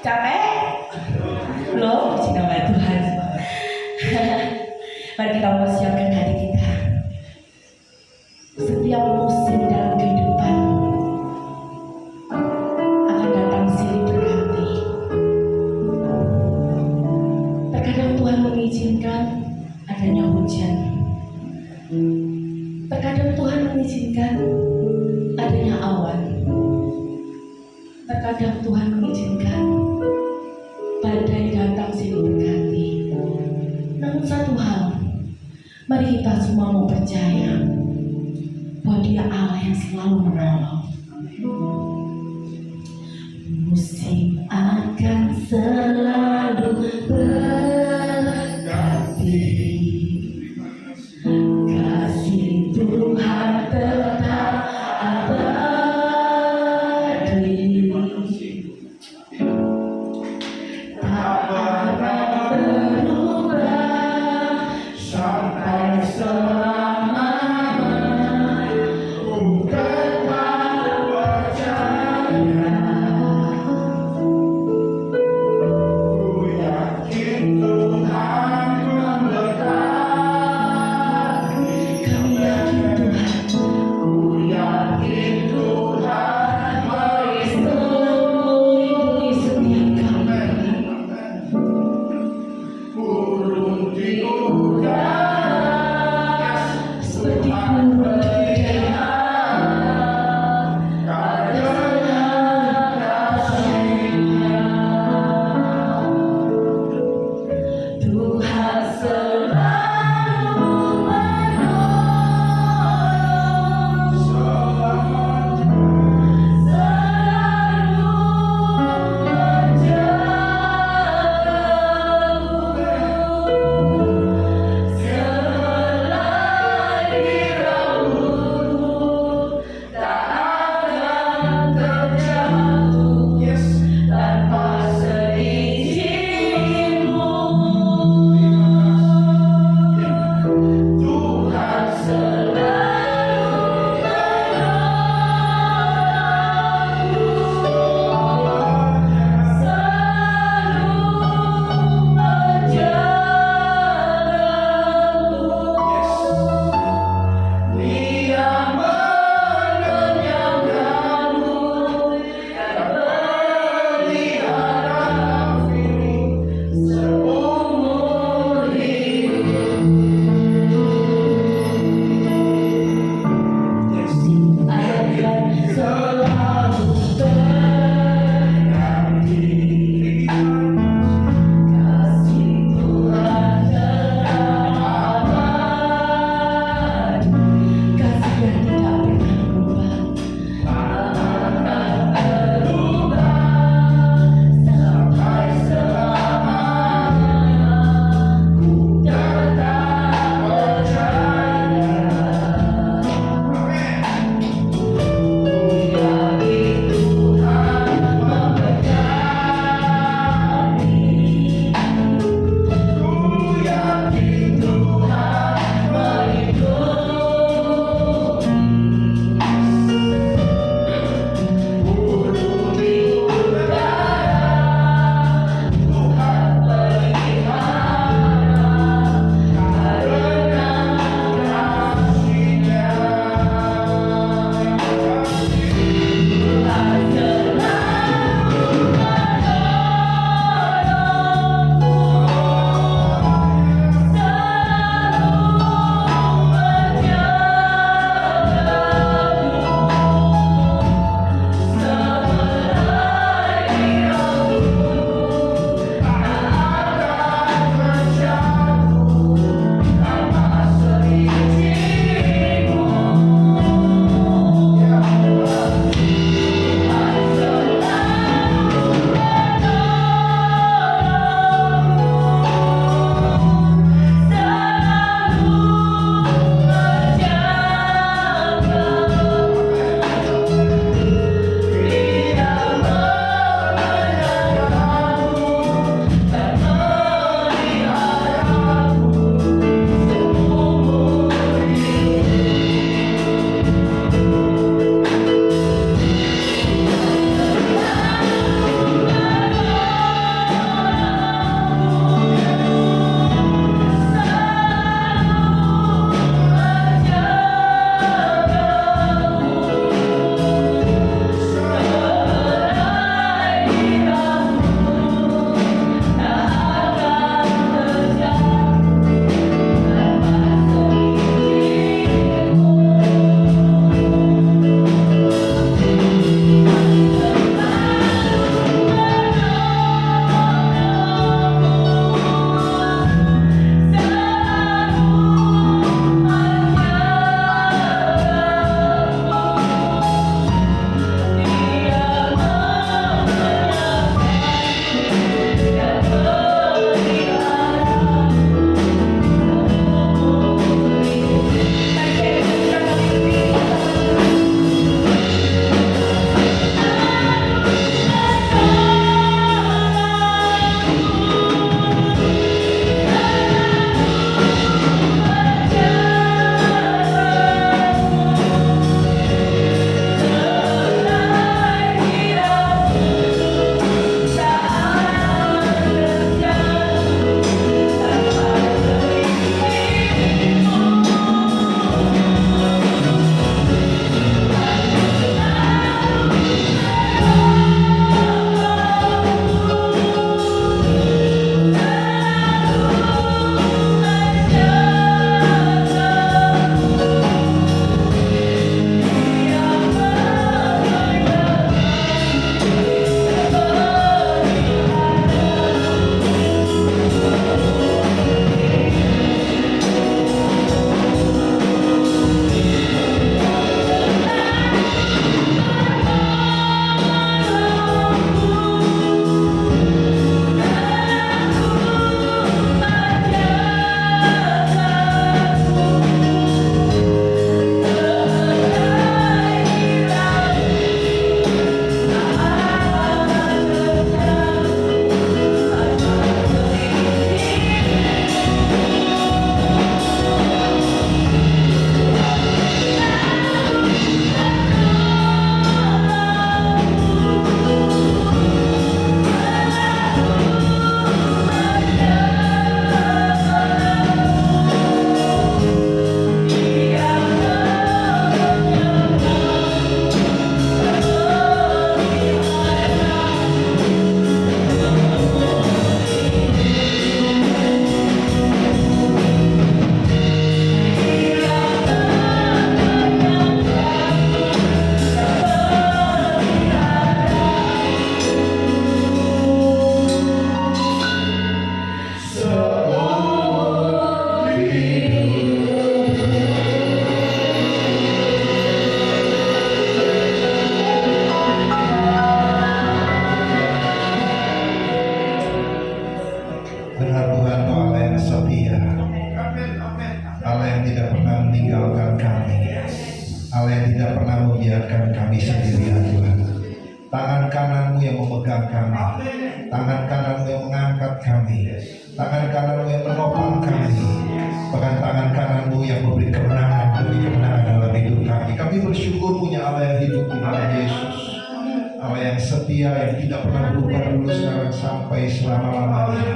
Capek? Belum, puji nama Tuhan. Mari kita persiapkan hati kita. Setiap musim dalam kehidupan akan datang silih berganti. Terkadang Tuhan mengizinkan adanya hujan. Terkadang Tuhan mengizinkan adanya awan. Terkadang Tuhan mengizinkan badai datang silih berganti. Namun satu hal, mari kita semua mau percaya bahwa Dia Allah yang selalu menolong. Musim akan selalu berganti, kasih Tuhan tetap abadi, tak pernah berubah sampai selamanya. Tetap percaya. memegang kami, tangan kananmu yang mengangkat kami, tangan kananmu yang menopang kami, bahkan tangan kananmu yang memberi kemenangan demi kemenangan dalam hidup kami. Kami bersyukur punya Allah yang hidup di dalam Yesus, Allah yang setia, yang tidak pernah berubah dulu, sekarang sampai selama-lamanya.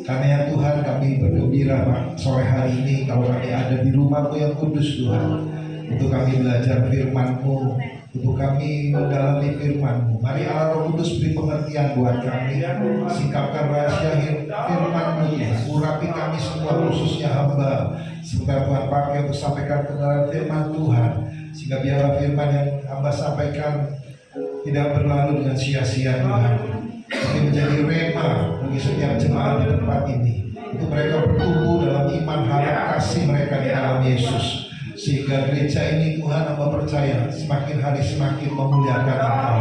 Karena ya Tuhan, kami bergembira Pak sore hari ini kalau kami ada di rumah-Mu yang kudus Tuhan, untuk kami belajar firman-Mu, untuk kami mendalami firman-Mu. Mari Allah Roh Kudus beri pengertian buat kami, singkapkan rahasia firman-Mu Tuhan, urapi kami semua khususnya hamba, semoga Tuhan pakai untuk sampaikan kebenaran firman Tuhan, sehingga biarlah firman yang hamba sampaikan tidak berlalu dengan sia-sia Tuhan, tapi menjadi rema bagi setiap jemaat di tempat ini, untuk mereka bertumbuh dalam iman, harap, kasih mereka di dalam Yesus, sehingga gereja ini Tuhan hamba percaya semakin hari semakin memuliakan Engkau.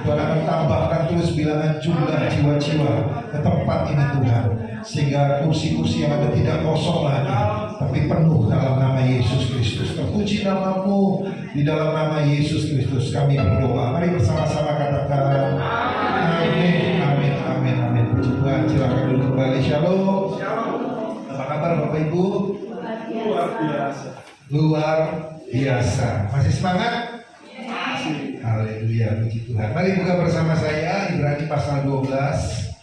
Tuhan akan tambahkan terus bilangan jumlah jiwa-jiwa ke tempat ini Tuhan, sehingga kursi-kursi yang ada tidak kosong lagi, tapi penuh dalam nama Yesus Kristus. Terpuji nama-Mu, di dalam nama Yesus Kristus kami berdoa. Mari bersama-sama katakan amin, amin, amin, amin. Puji Tuhan, silakan duduk kembali. Shalom. Apa kabar Bapak Ibu? Luar biasa. Luar biasa. Masih semangat? Haleluya, puji Tuhan. Mari buka bersama saya Ibrani pasal 12.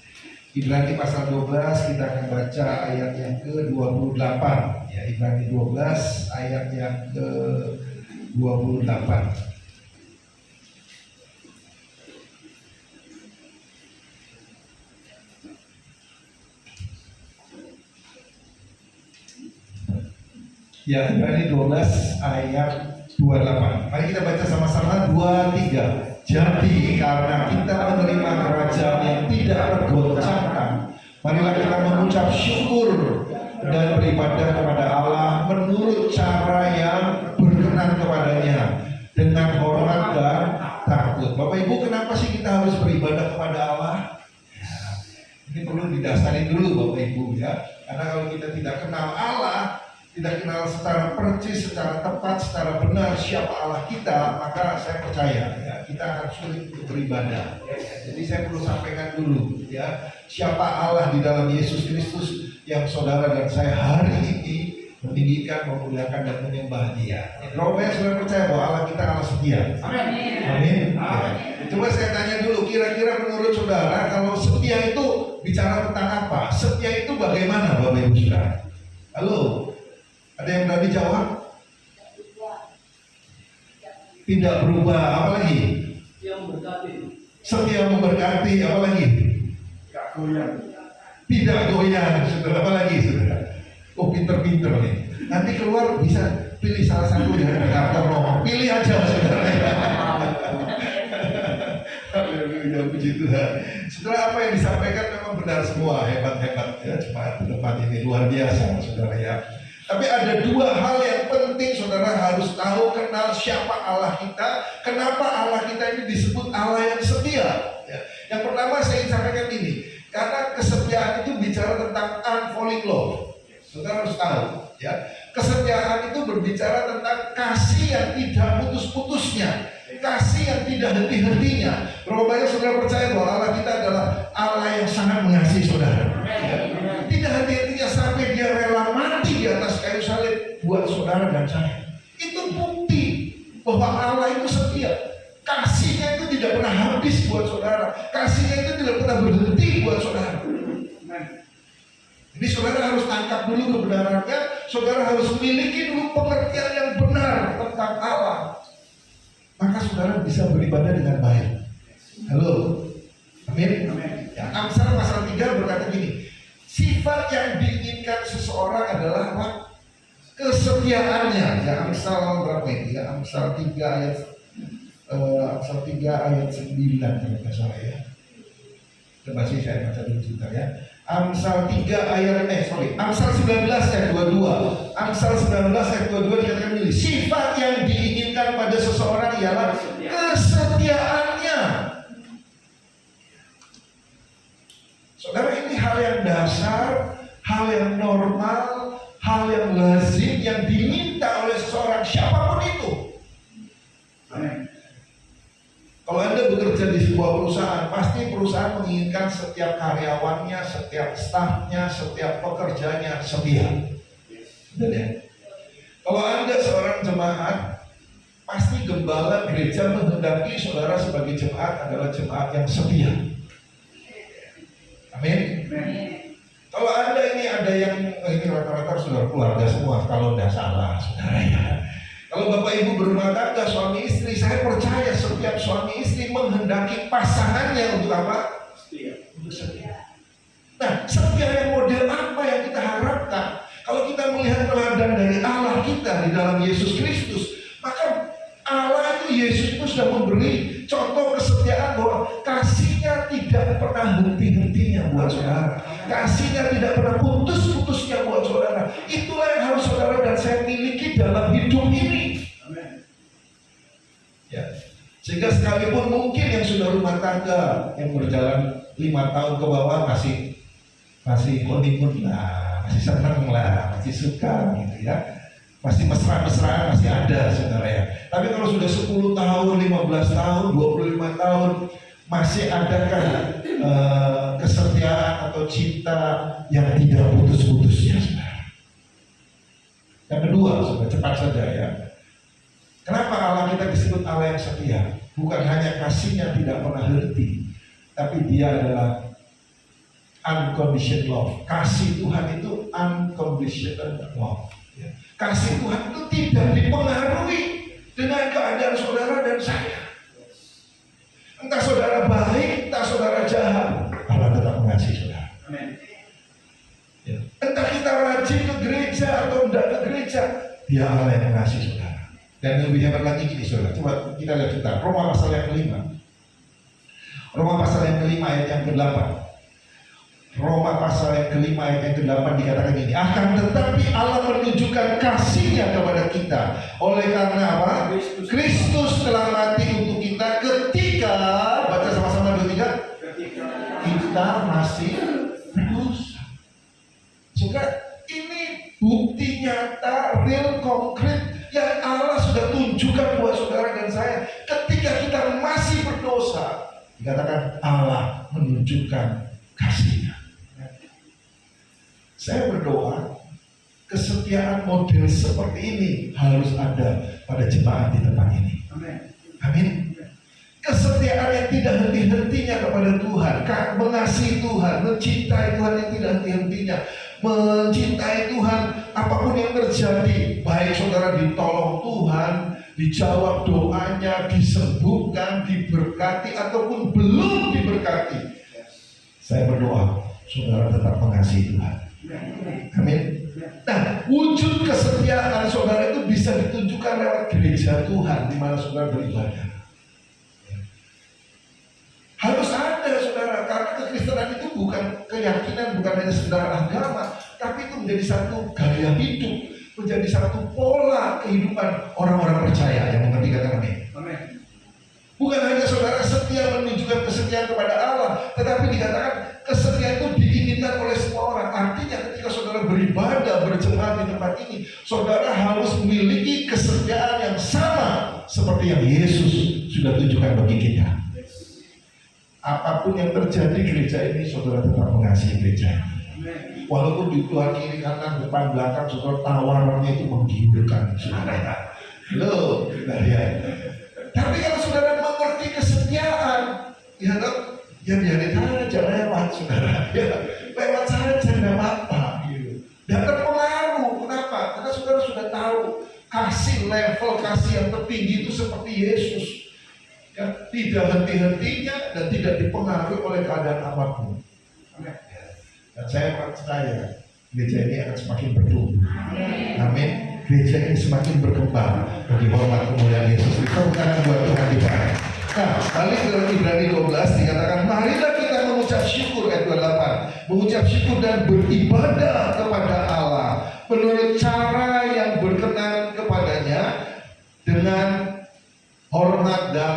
Ibrani pasal 12 kita akan baca ayat yang ke-28 ya. Ibrani 12 ayat yang ke-28. Ya, Ibrani 12 ayat 28. Mari kita baca sama-sama 23. Jadi karena kita menerima kerajaan yang tidak tergoncangkan, marilah kita mengucap syukur dan beribadah kepada Allah menurut cara yang berkenan kepadanya, dengan hormat dan takut. Bapak Ibu, kenapa sih kita harus beribadah kepada Allah? Ya, ini perlu didasari dulu Bapak Ibu ya. Karena kalau kita tidak kenal Allah, tidak kenal secara percis, secara tepat, secara benar siapa Allah kita, maka saya percaya ya, kita akan sulit untuk beribadah. Jadi saya perlu sampaikan dulu ya, siapa Allah di dalam Yesus Kristus yang saudara dan saya hari ini meninggikan, memuliakan dan menyembah Dia. Rombongan sudah percaya bahwa Allah kita Allah setia. Amin. Amin. Ya. Coba saya tanya dulu, kira-kira menurut saudara kalau setia itu bicara tentang apa? Setia itu bagaimana Bapak Ibu Saudara? Halo? Ada yang berani jawab? Tidak berubah, apalagi? Yang berkati. Setia memberkati, apalagi? Tidak goyang. Tidak goyang, saudara, apalagi saudara? Oh, pinter-pinter nih. Nanti keluar bisa pilih salah satu dari karakter ngomong. Pilih aja saudara. Haleluya, puji Tuhan. Setelah apa yang disampaikan memang benar semua, hebat-hebat ya, jemaat depan ini luar biasa saudara ya. Tapi ada dua hal yang penting saudara harus tahu, kenal siapa Allah kita, kenapa Allah kita ini disebut Allah yang setia ya. Yang pertama saya ingin sampaikan ini, karena kesetiaan itu bicara tentang unfalling love. Saudara harus tahu ya, kesetiaan itu berbicara tentang kasih yang tidak putus-putusnya, kasih yang tidak henti-hentinya. Berapa banyak saudara percaya bahwa Allah kita adalah Allah yang sangat mengasihi saudara ya. Tidak henti-hentinya sampai Dia rela mati di atas kayu salib buat saudara dan saya. Itu bukti bahwa Allah itu setia. Kasihnya itu tidak pernah habis buat saudara. Kasihnya itu tidak pernah berhenti buat saudara. Jadi saudara harus tangkap dulu kebenarannya. Saudara harus miliki dulu pengertian yang benar tentang Allah, maka saudara bisa beribadah dengan baik. Halo, amin. Ya, Amsal pasal 3 berkata gini, sifat yang diinginkan seseorang adalah apa? Kesetiaannya. Ya, Amsal berapa itu? Ya, Amsal 3 ayat Amsal 3 ayat 9 kalau tidak salah ya. Coba sih saya baca dulu sebentar ya. Amsal 3 ayat Amsal 19 ayat 22. Amsal 19 ayat 22 dikatakan begini, sifat yang diinginkan pada seseorang ialah kesetiaannya. Saudara, ini hal yang dasar, hal yang normal, hal yang lazim yang diminta oleh seseorang siapapun itu. Kalau Anda bekerja di sebuah perusahaan, pasti perusahaan menginginkan setiap karyawannya, setiap stafnya, setiap pekerjanya setia. Betul ya? Kalau Anda seorang jemaat, pasti gembala gereja menghendaki saudara sebagai jemaat adalah jemaat yang setia. Amin. Kalau Anda ini ada yang ini rata-rata saudara keluarga semua, kalau tidak salah saudara ya. Kalau Bapak Ibu berumah tangga, suami istri, saya percaya setiap suami istri menghendaki pasangannya untuk apa? Setia. Untuk setia. Nah, setia yang model apa yang kita harapkan? Kalau kita melihat teladan dari Allah kita di dalam Yesus Kristus, maka Allah itu, Yesus itu sudah memberi contoh kesetiaan bahwa kasihnya tidak pernah henti-hentinya buat saudara. Kasihnya tidak pernah putus-putusnya buat saudara. Itulah yang harus saudara dan saya miliki dalam hidup ini. Amin. Ya. Sehingga sekalipun mungkin yang sudah rumah tangga yang berjalan 5 tahun ke bawah masih honeymoon lah, masih senang lah, masih suka gitu ya. Masih mesra-mesraan masih ada saudara ya. Tapi kalau sudah 10 tahun, 15 tahun, 25 tahun masih adakah kesetiaan atau cinta yang tidak putus-putusnya saudara? Yang kedua, saudara, cepat saja ya. Kenapa Allah kita disebut Allah yang setia? Bukan hanya kasihnya tidak pernah henti, tapi dia adalah unconditional love. Kasih Tuhan itu unconditional love. Kasih Tuhan itu tidak dipengaruhi dengan keadaan saudara dan saya. Entah saudara baik, entah saudara jahat, Allah tetap mengasihi saudara. Amin. Ya. Entah kita rajin ke gereja atau tidak ke gereja, dia Allah yang mengasihi saudara. Dan lebih hebat lagi gini saudara, coba kita lihat kita Roma pasal yang kelima. Roma pasal yang kelima ayat yang ke-8. Roma pasal yang kelima ayat yang ke-8 dikatakan ini, akan tetapi Allah menunjukkan kasihnya kepada kita oleh karena apa? Kristus telah mati untuk kita ketika, baca sama-sama 2, 3, kita masih berdosa. Juga ini bukti nyata, real, konkret yang Allah sudah tunjukkan buat saudara dan saya. Ketika kita masih berdosa, dikatakan Allah menunjukkan kasihnya. Saya berdoa kesetiaan model seperti ini harus ada pada jemaat di tempat ini. Amin. Kesetiaan yang tidak henti-hentinya kepada Tuhan, mengasihi Tuhan, mencintai Tuhan yang tidak henti-hentinya, mencintai Tuhan apapun yang terjadi, baik saudara ditolong Tuhan, dijawab doanya, disembuhkan, diberkati ataupun belum diberkati. Saya berdoa saudara tetap mengasihi Tuhan. Amin. Nah, wujud kesetiaan saudara itu bisa ditunjukkan lewat gereja Tuhan di mana saudara beribadah. Harus ada saudara, karena kekristenan itu bukan keyakinan, bukan hanya sekedar agama, tapi itu menjadi satu gaya hidup, menjadi satu pola kehidupan orang-orang percaya yang mengerti kata amin. Bukan hanya saudara setia menunjukkan kesetiaan kepada Allah, tetapi dikatakan kesetiaan itu diinginkan oleh semua orang. Artinya ketika saudara beribadah, berjemaat di tempat ini, saudara harus memiliki kesetiaan yang sama seperti yang Yesus sudah tunjukkan bagi kita. Apapun yang terjadi gereja ini, saudara tetap mengasihi gereja. Walaupun di luar kiri kanan depan belakang saudara tawarannya itu menggiurkan saudara. Loh, ya. Tapi kalau saudara mengerti kesetiaan, ya biarin aja lewat saudara. Ya, lewat saja tidak apa-apa. Gitu. Dan terpengaruh. Kenapa? Karena saudara sudah tahu kasih level kasih yang tertinggi itu seperti Yesus. Ya, tidak henti-hentinya dan tidak dipengaruhi oleh keadaan apapun. Dan saya percaya gereja ini akan semakin bertumbuh. Amin. Gereja ini semakin berkembang bagi hormat kemuliaan Yesus. Tepuk tangan buat Tuhan di bawah. Nah, balik ke Ibrani 12 dikatakan, marilah kita mengucap syukur ayat 28. Mengucap syukur dan beribadah kepada Allah menurut cara yang berkenan kepadanya dengan hormat dan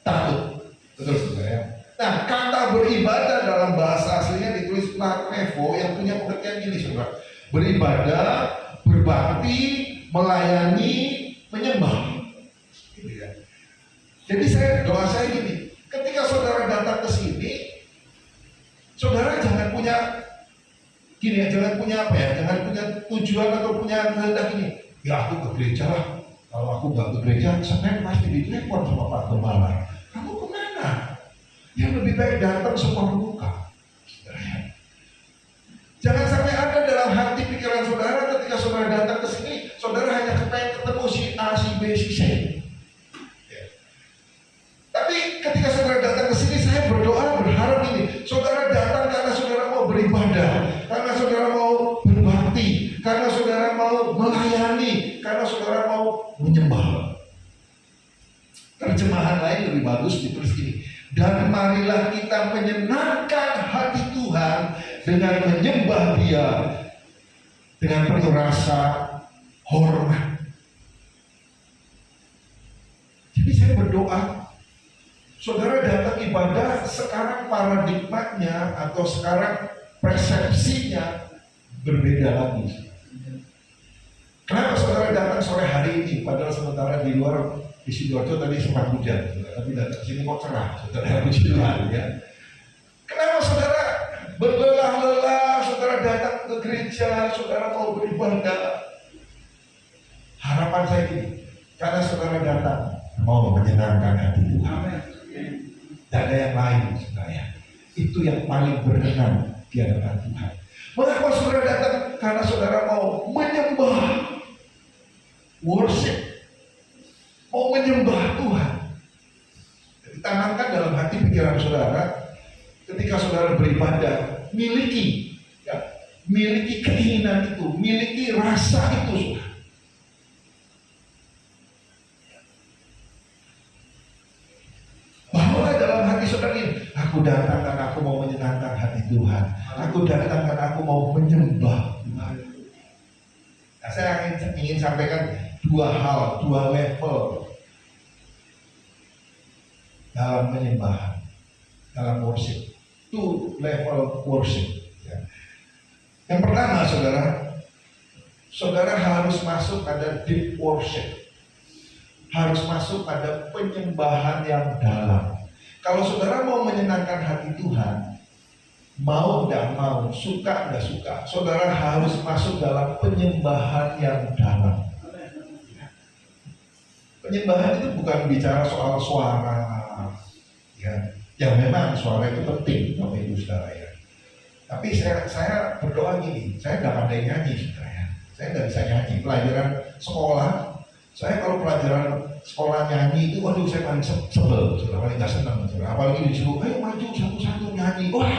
takut. Betul saudara ya. Nah, kata beribadah dalam bahasa aslinya ditulis platevo yang punya pengertian gini saudara. Beribadah, berbakti, melayani, menyembah. Jadi doa saya gini, Gini ya, jangan punya apa ya, jangan punya tujuan atau punya kehendak ini. Ya aku ke gereja lah. Kalau aku nggak ke gereja, Senin pasti ditelepon sama Pak Gembala. Kamu kemana? Yang lebih baik datang semua muka. Jangan sampai ada dalam hati pikiran saudara ketika saudara datang ke sini, saudara hanya kepengen ketemu si A, si B, si C. Ya. Tapi ketika saudara datang ke sini, saya berdoa berharap ini, saudara datang karena saudara mau beribadah, karena saudara mau berbakti, karena saudara mau melayani, karena saudara mau menyembah. Terjemahan lain lebih bagus ditulis gini. Dan marilah kita menyenangkan hati Tuhan dengan menyembah Dia dengan penuh rasa hormat. Jadi saya berdoa, saudara datang ibadah sekarang paradigmanya atau sekarang persepsinya berbeda lagi. Kenapa saudara datang sore hari ini, padahal sementara di luar di Sidoarjo tadi sempat hujan, tapi datang ke sini kok cerah, saudara puji Tuhan ya. Kenapa saudara berlelah-lelah, saudara datang ke gereja, saudara mau beribadah? Harapan saya ini, karena saudara datang mau menyenangkan hati Tuhan. Tidak ada yang lain, saudara. Itu yang paling berkenan di hadapan Tuhan. Mengapa saudara datang? Karena saudara mau menyembah, worship, mau menyembah Tuhan. Jadi tanamkan dalam hati pikiran saudara, ketika saudara beribadah, miliki keinginan itu, miliki rasa itu, saudara. Bawalah dalam hati saudara ini, aku datang karena aku mau menyenangkan hati Tuhan. Aku datang karena aku mau menyembah Tuhan. Nah, saya ingin sampaikan dua hal, dua level dalam penyembahan, dalam worship. Two level worship. Ya. Yang pertama, saudara harus masuk pada deep worship. Harus masuk pada penyembahan yang dalam. Kalau saudara mau menyenangkan hati Tuhan, mau tidak mau, suka tidak suka, saudara harus masuk dalam penyembahan yang dalam. Penyembahan itu bukan bicara soal suara, ya memang suara itu penting, Bapak Ibu Saudara ya. Tapi saya berdoa gini, saya nggak pandai nyanyi, saudara ya. Saya nggak bisa nyanyi. Pelajaran sekolah, saya kalau pelajaran sekolah nyanyi itu, waduh saya paling sebel, saudara, paling nggak senang, saudara. Apalagi disuruh, ayo maju satu-satu nyanyi, wah,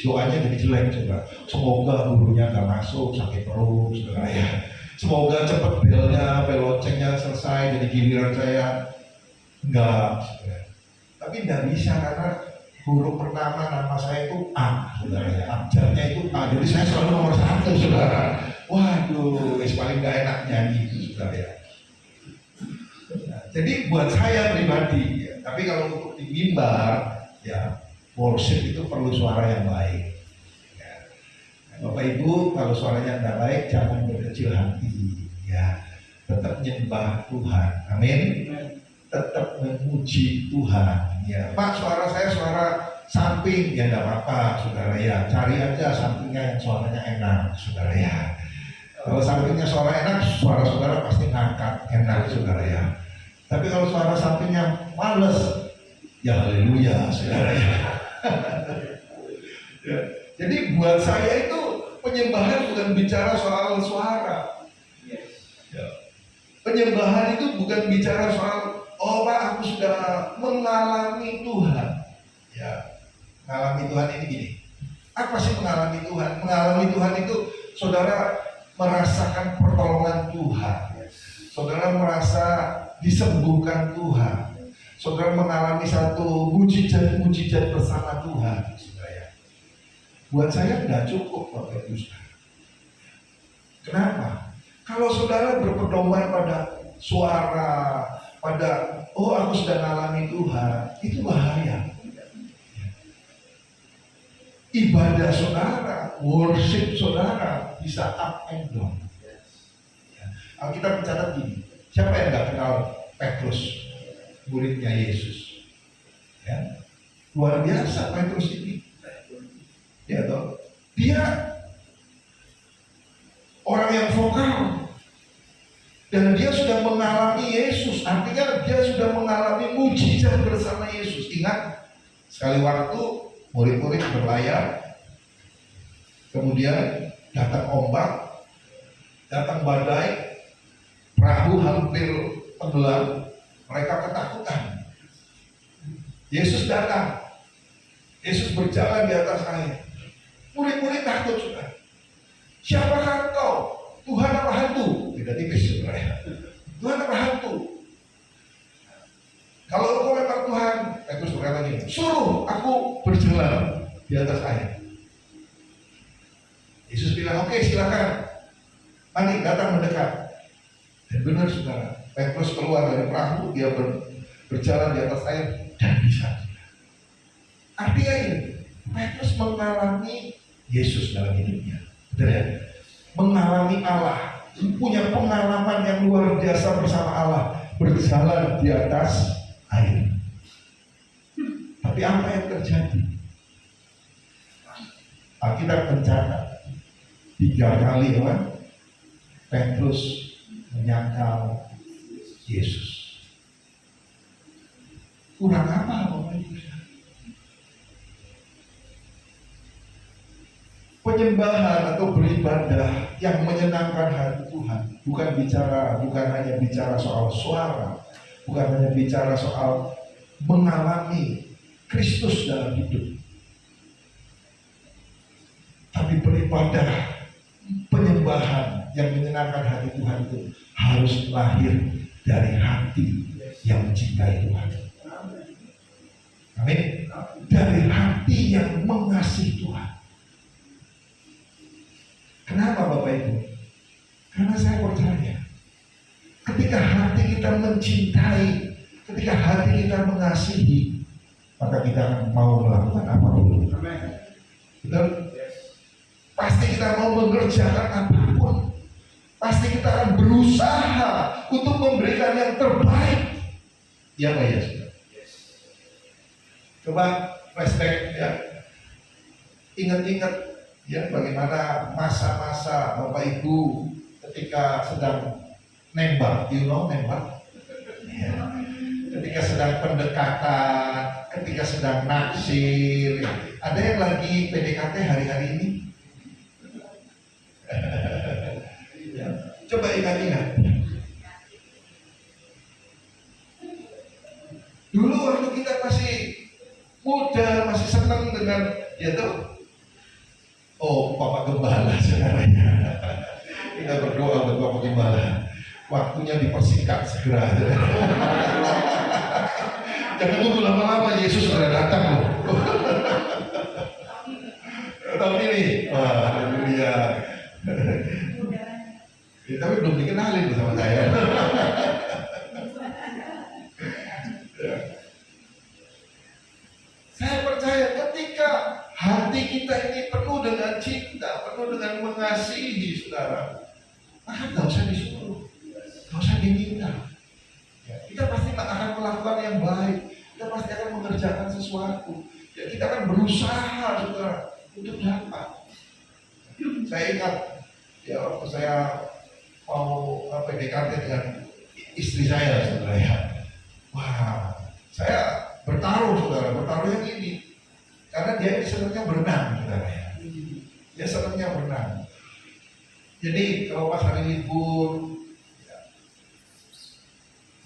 doanya jadi jelek, saudara. Semoga gurunya nggak masuk sakit perut, saudara ya. Semoga cepat belnya, bel loncengnya selesai, jadi giliran saya enggak, saudara. Tapi tidak bisa karena huruf pertama nama saya itu A, saudara ya. Abjadnya itu A, jadi saya selalu nomor 1, saudara. Waduh, paling nggak enak nyanyi itu, saudara ya. Nah, jadi buat saya pribadi, ya. Tapi kalau untuk di mimbar, ya worship itu perlu suara yang baik. Ya. Bapak Ibu, kalau suaranya tidak baik, jangan berkecil hati. Ya, tetap nyembah Tuhan. Amin. Tetap memuji Tuhan. Ya, Pak, suara saya suara samping, ya tidak apa-apa, saudara ya. Cari aja sampingnya yang suaranya enak, saudara ya. Kalau sampingnya suara enak, suara saudara pasti ngangkat, enak, saudara ya. Tapi kalau suara sampingnya males, ya haleluya, saudara ya. Ya. Jadi buat saya itu penyembahan bukan bicara soal suara. Ya. Penyembahan itu bukan bicara soal, oh Pak, aku sudah mengalami Tuhan. Ya, mengalami Tuhan ini gini. Apa sih mengalami Tuhan? Mengalami Tuhan itu saudara merasakan pertolongan Tuhan. Saudara merasa disembuhkan Tuhan. Saudara mengalami satu mujizat bersama Tuhan. Saudara. Buat saya tidak cukup, Bapak Ibu Saudara. Kenapa? Kalau saudara berpedoman pada suara, pada oh aku sudah mengalami Tuhan, itu bahaya. Ibadah saudara, worship saudara bisa up and down. Alkitab mencatat gini, siapa yang nggak kenal Petrus, muridnya Yesus? Ya, luar biasa Petrus ini. Ya toh, dia belajar bersama Yesus. Ingat, sekali waktu murid-murid berlayar, kemudian datang ombak, datang badai, perahu hampir tenggelam, mereka ketakutan. Yesus datang, Yesus berjalan di atas air. Murid-murid takut, sudah. Siapakah engkau? Tuhan apa hantu? Tidak tipis, saudara. Tuhan apa hantu? Kalau engkau memang Tuhan, Petrus berkata gini, suruh aku berjalan di atas air. Yesus bilang, oke, silakan. Mari datang mendekat. Dan benar, saudara, Petrus keluar dari perahu, dia berjalan di atas air dan bisa. Artinya ini, Petrus mengalami Yesus dalam hidupnya. Betul ya? Mengalami Allah, punya pengalaman yang luar biasa bersama Allah, berjalan di atas air. Tapi apa yang terjadi? Alkitab mencatat 3 kali Petrus menyangkal Yesus. Kurang apa Bapak Ibu? Penyembahan atau beribadah yang menyenangkan hati Tuhan bukan hanya bicara soal suara, bukan hanya bicara soal mengalami Kristus dalam hidup, tapi beribadah, penyembahan yang menyenangkan hati Tuhan itu harus lahir dari hati yang mencintai Tuhan. Amin. Dari hati yang mengasihi Tuhan. Kenapa Bapak Ibu? Karena saya percaya ketika hati kita mencintai, ketika hati kita mengasihi, maka kita akan mau melakukan apapun. Betul? Pasti kita mau mengerjakan apapun. Pasti kita akan berusaha untuk memberikan yang terbaik. Ya Pak ya? Coba flashback ya. Ingat-ingat ya, bagaimana masa-masa Bapak Ibu ketika sedang nembak, nembak? Ya. Ketika sedang pendekatan, ketika sedang naksir. Ada yang lagi PDKT hari-hari ini? Ya. Coba ingat-ingat. Dulu waktu kita masih muda, masih senang dengan Bapak Gembala, saudaranya. Kita berdoa buat Bapak Gembala. Waktunya dipersingkat segera. Jangan tunggu lama-lama, Yesus sudah datang loh. Tapi ini, haleluya. Ya, tapi belum dikenalin sama saya. Ya. Saya percaya ketika hati kita ini penuh dengan cinta, penuh dengan mengasihi, saudara, maka nggak usah disuruh, nggak usah diminta. Ya, kita pasti akan melakukan yang baik, kita pasti akan mengerjakan sesuatu. Ya, kita akan berusaha, saudara, untuk dapat. Saya ingat, ya waktu saya mau PDKT dengan istri saya, saudara ya. Wah, saya bertaruh, saudara, bertaruhnya gini. Karena dia senangnya berenang, saudara ya. Dia senangnya berenang. Jadi kalau pas hari libur, ya,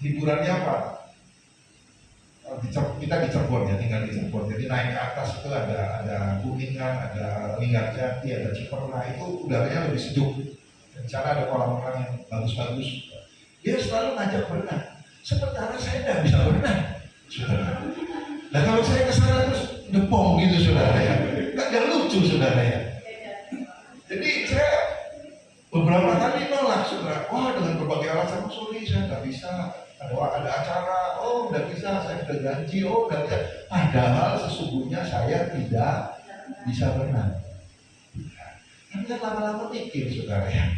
hiburannya apa? Kita di Cirebon ya, tinggal di Cirebon. Jadi naik ke atas itu ada Kuningan, ada Linggarjati, ada Ciperna. Itu udaranya lebih sejuk. Dan di sana ada kolam renang yang bagus-bagus. Dia selalu ngajak berenang. Sementara saya tidak bisa berenang, saudara. Nah kalau saya kesana terus depong gitu, saudara ya, nggak lucu, saudara ya. Jadi saya beberapa kali nolak, saudara. Wah, dengan berbagai alasan, sorry saya nggak bisa. Ada acara, nggak bisa, saya sudah janji, nggak bisa. Padahal sesungguhnya saya tidak bisa berenang. Tapi kan lama-lama mikir, saudara ya.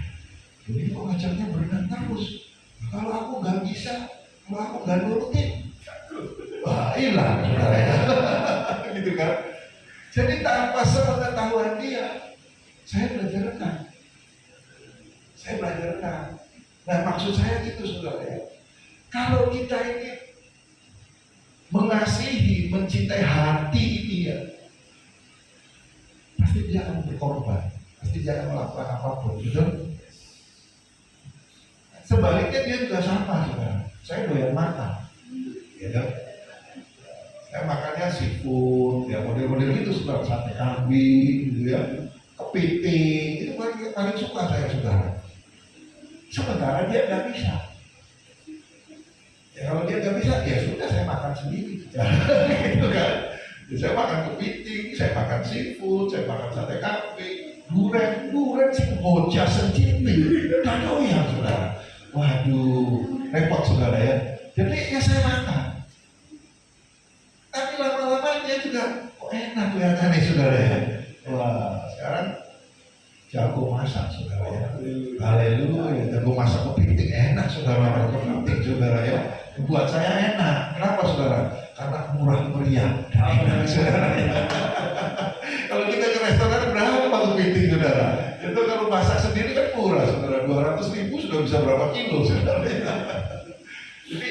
Jadi kok ngajaknya berenang terus? Kalau aku nggak bisa, kalau aku nggak nurutin, wah hilang, saudara ya. Gitu kan. Jadi tanpa sepengetahuan dia, saya belajar renang. Nah maksud saya gitu, saudara ya. Kalau kita ini mengasihi, mencintai hati dia, pasti dia akan berkorban, pasti dia akan melakukan apapun, betul? Sebaliknya dia juga sama, saudara. Saya doyan makan, ya kan? Saya makannya seafood, ya model-model itu, saudara, sate kambing, gitu ya, kepiting, itu paling suka saya, saudara. Sementara dia nggak bisa. Ya kalau dia nggak bisa, ya sudah saya makan sendiri, gitu kan? Ya, saya makan kepiting, saya makan seafood, saya makan sate kambing, duren sih bocah sencipin, nggak tahu ya, saudara. Waduh, repot, saudara ya. Jadi ya saya makan. Tapi lama-lama dia juga kok enak kelihatannya, saudara ya. Wah, sekarang jago masak, saudara ya. Haleluya, jago masak kepiting enak, saudara. Masak kepiting, saudara ya. Buat saya enak. Kenapa, saudara? Karena murah meriah dan enak, saudara ya. Kalau kita ke restoran berapa kepiting, saudara? Itu kalau masak sendiri kan murah, saudara. 200.000 sudah bisa berapa kilo, saudara ya. Jadi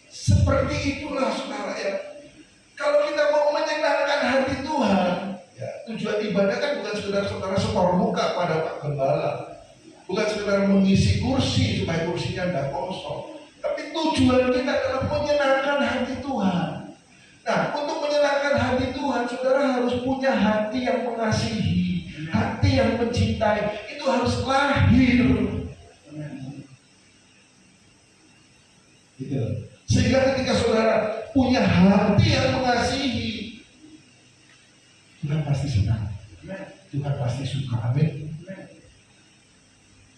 seperti itulah, saudara ya. Kalau kita mau menyenangkan hati Tuhan, ya, tujuan ibadah kan bukan sekedar saudara setor muka pada Pak Gembala, bukan sekedar mengisi kursi supaya kursinya tidak kosong, tapi tujuan kita adalah menyenangkan hati Tuhan. Nah, untuk menyenangkan hati Tuhan, saudara harus punya hati yang mengasihi, hati yang mencintai. Itu harus lahir. Gitu. Sehingga ketika saudara punya hati yang mengasihi, Tuhan pasti senang, Tuhan pasti suka. Amin.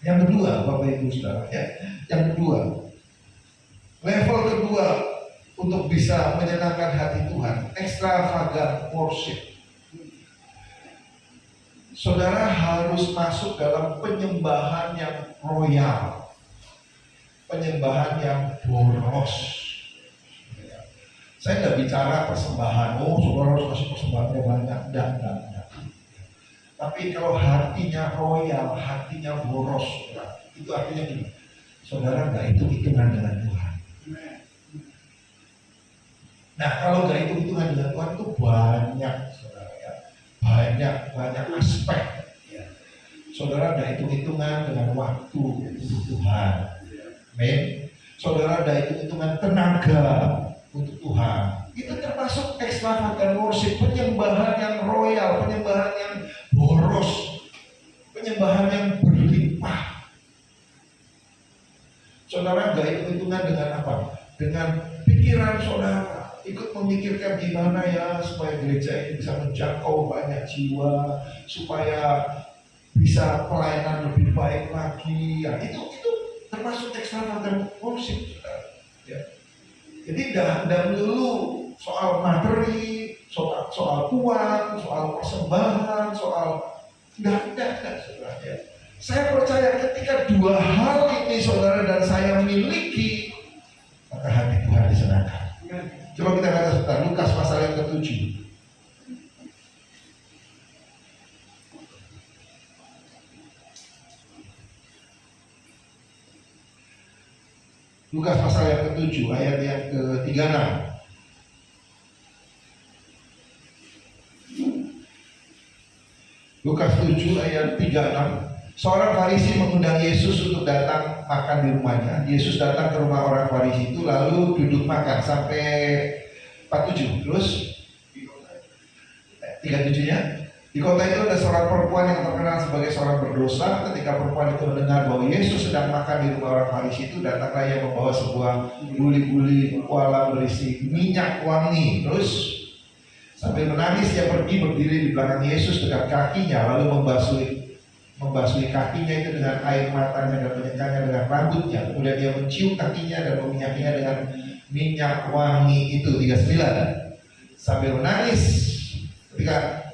Yang kedua, Bapak Ibu Saudara, ya, yang kedua, level kedua untuk bisa menyenangkan hati Tuhan, extravagant worship. Saudara harus masuk dalam penyembahan yang royal, penyembahan yang boros. Saya nggak bicara persembahan, saudara harus kasih persembahannya banyak, enggak. Tapi kalau hatinya royal, hatinya boros, itu artinya gini, saudara nggak hitung-hitungan dengan Tuhan. Nah, kalau nggak hitung-hitungan dengan Tuhan itu banyak, saudara ya, banyak aspek. Ya. Saudara nggak hitung-hitungan dengan waktu untuk Tuhan, amin. Saudara nggak hitung-hitungan tenaga untuk Tuhan. Itu termasuk extravagant worship, penyembahan yang royal, penyembahan yang boros, penyembahan yang berlimpah. Saudara nggak hitung-hitungan dengan apa? Dengan pikiran saudara. Ikut memikirkan gimana ya supaya gereja ini bisa menjangkau banyak jiwa, supaya bisa pelayanan lebih baik lagi. Ya, itu termasuk extravagant worship, saudara. Ya. Jadi tidak melulu soal materi, soal uang, soal persembahan, soal tidak, saudara. Ya. Saya percaya ketika dua hal ini saudara dan saya miliki, maka hati Tuhan disenangkan. Coba kita baca sebentar Lukas pasal yang ke-7. Lukas pasal yang ke-7 ayat yang ke-36. Lukas 7 ayat 36. Seorang Farisi mengundang Yesus untuk datang makan di rumahnya. Yesus datang ke rumah orang Farisi itu lalu duduk makan sampai 47. Terus 37-nya. Di kota itu ada seorang perempuan yang terkenal sebagai seorang berdosa. Ketika perempuan itu mendengar bahwa Yesus sedang makan di rumah orang Farisi itu, datanglah ia membawa sebuah guli-guli kuala berisi minyak wangi. Terus sambil menangis ia pergi berdiri di belakang Yesus dekat kakinya, lalu membasuhi kakinya itu dengan air matanya dan menyegarnya dengan rambutnya. Kemudian dia mencium kakinya dan meminyakinya dengan minyak wangi itu. 39. Sambil menangis ketika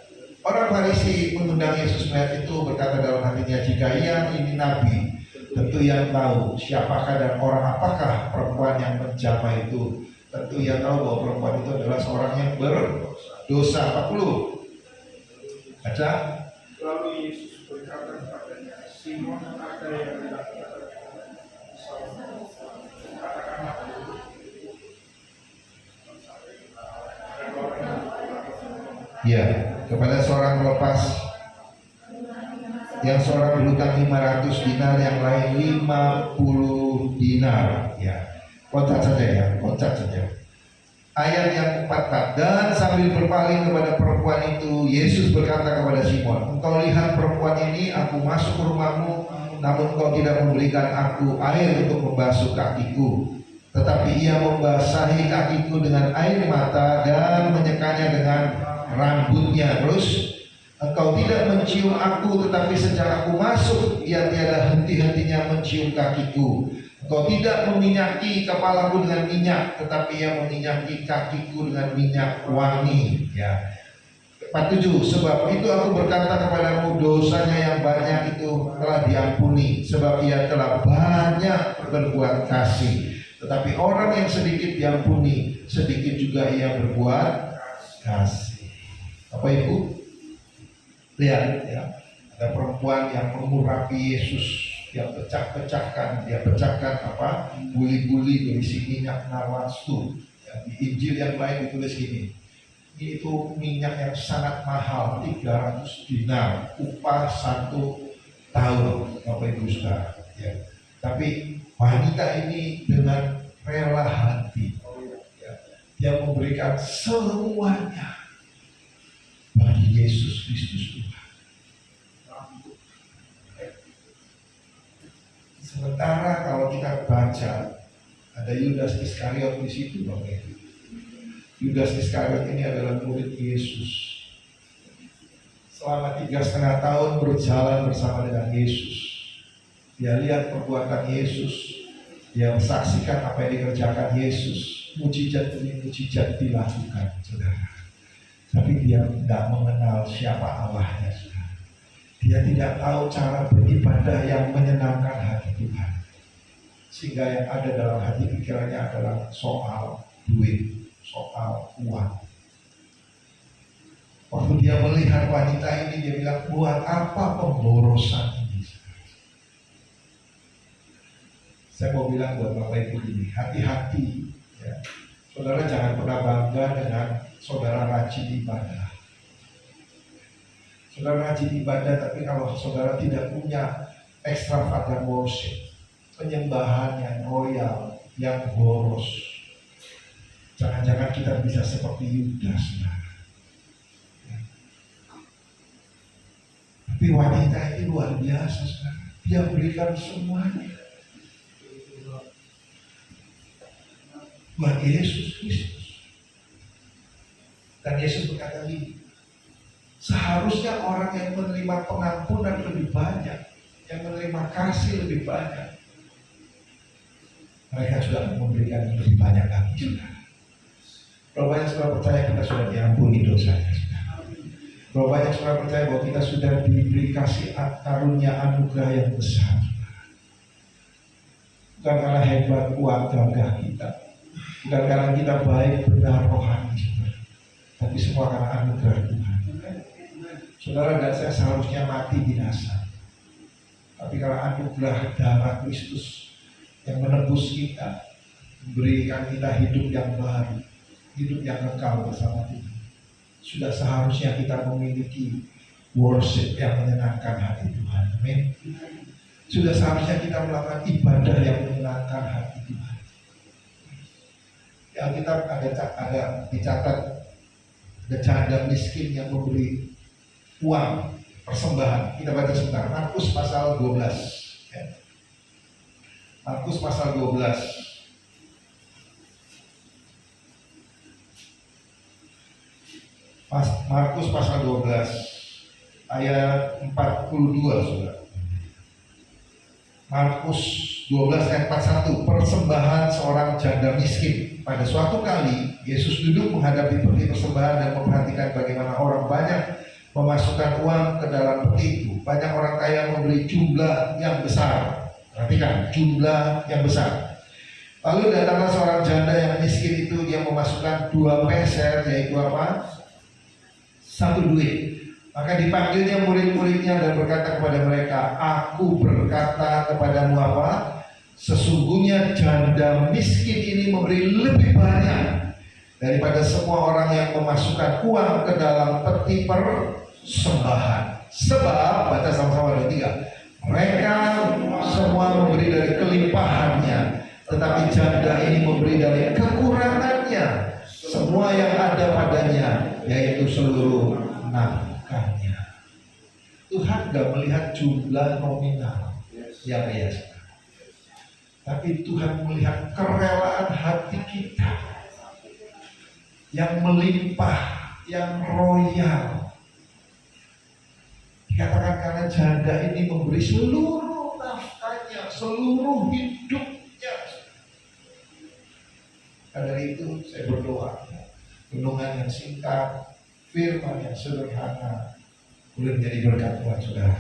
orang Farisi mengundang Yesus melihat itu, berkata dalam hatinya, jika ia ini nabi, tentu ia tahu siapakah dan orang apakah perempuan yang menjamah itu. Tentu ia tahu bahwa perempuan itu adalah seorang yang berdosa. 40. Baca. Lalu Yesus berkata kepadanya, Simon, ada yang hendak katakanlah. Ya, kepada seorang melepas, yang seorang berhutang 500 dinar, yang lain 50 dinar. Ya, kontak saja ya, kontak saja. Ayat yang 44, dan sambil berpaling kepada perempuan itu, Yesus berkata kepada Simon, engkau lihat perempuan ini, aku masuk ke rumahmu, namun kau tidak memberikan aku air untuk membasuh kakiku, tetapi ia membasahi kakiku dengan air mata dan menyekanya dengan rambutnya. Terus, engkau tidak mencium aku, tetapi sejak aku masuk, ia tiada henti-hentinya mencium kakiku. Engkau tidak meminyaki kepalaku dengan minyak, tetapi ia meminyaki kakiku dengan minyak wangi. Ya. 47, sebab itu aku berkata kepadamu, dosanya yang banyak itu telah diampuni, sebab ia telah banyak berbuat kasih. Tetapi orang yang sedikit diampuni, sedikit juga ia berbuat kasih. Bapak Ibu, lihat ya, ada perempuan yang mengurapi Yesus. Dia pecahkan apa? Buli-buli berisi minyak narwastu. Ya, di Injil yang lain ditulis gini, ini itu minyak yang sangat mahal, 300 dinar, upah 1 tahun, Bapak Ibu Saudara. Ya. Tapi wanita ini dengan rela hati, ya, dia memberikan semuanya bagi Yesus Kristus Tuhan. Sementara kalau kita baca, ada Yudas Iskariot di situ, Bapak Ibu. Yudas Iskariot ini adalah murid Yesus. Selama 3,5 tahun berjalan bersama dengan Yesus. Dia lihat perbuatan Yesus, dia saksikan apa yang dikerjakan Yesus, mujizat demi mujizat dilakukan, saudara. Tapi dia tidak mengenal siapa Allahnya, saudara. Dia tidak tahu cara beribadah yang menyenangkan hati Tuhan. Sehingga yang ada dalam hati pikirannya adalah soal duit, soal uang. Waktu dia melihat wanita ini, dia bilang, buat apa pemborosan ini? Saya mau bilang buat Bapak Ibu ini, hati-hati ya. Saudara jangan pernah bangga dengan saudara rajin ibadah. Saudara rajin ibadah, tapi kalau saudara tidak punya extravagant worship, penyembahan yang royal, yang boros, jangan-jangan kita bisa seperti Yudas, saudara. Ya. Tapi wanita ini luar biasa, saudara. Dia berikan semuanya buat Yesus Kristus. Dan Yesus berkata ini, seharusnya orang yang menerima pengampunan lebih banyak, yang menerima kasih lebih banyak, mereka sudah memberikan lebih banyak lagi. Berapa banyak saudara percaya kita sudah diampuni dosanya? Berapa banyak saudara percaya bahwa kita sudah diberi kasih karunia anugerah yang besar? Bukan karena hebat uang gagah kita, bukan karena kita baik benar rohani, tapi semua karena anugerah Tuhan. Saudara dan saya seharusnya mati binasa, tapi karena anugerah darah Kristus yang menebus kita, memberikan kita hidup yang baru, hidup yang kekal bersama Tuhan, sudah seharusnya kita memiliki worship yang menyenangkan hati Tuhan. Amin. Sudah seharusnya kita melakukan ibadah yang menyenangkan hati Tuhan. Ya, kita ada dicatat ada janda miskin yang memberi uang persembahan. Kita baca sebentar, Markus pasal 12 ya. Markus pasal 12 Markus pasal 12 ayat 42, saudara. Markus 12 ayat 41, persembahan seorang janda miskin. Pada suatu kali Yesus duduk menghadapi peti persembahan dan memperhatikan bagaimana orang banyak memasukkan uang ke dalam peti itu. Banyak orang kaya memberi jumlah yang besar. Perhatikan, jumlah yang besar. Lalu datanglah seorang janda yang miskin itu, dia memasukkan 2 peser, yaitu apa? 1 duit. Maka dipanggilnya murid-muridnya dan berkata kepada mereka, aku berkata kepadamu apa? Sesungguhnya janda miskin ini memberi lebih banyak daripada semua orang yang memasukkan uang ke dalam peti persembahan. Sebab, baca sama-sama ada 3, mereka semua memberi dari kelimpahannya, tetapi janda ini memberi dari kekurangannya, semua yang ada padanya, yaitu seluruh nafkahnya. Tuhan gak melihat jumlah nominal yang biasa, tapi Tuhan melihat kerelaan hati kita yang melimpah, yang royal. Dikatakan karena janda ini memberi seluruh nafkahnya, seluruh hidupnya. Karena itu saya berdoa, renungan yang singkat, firman yang sederhana, boleh menjadi berkat buat saudara.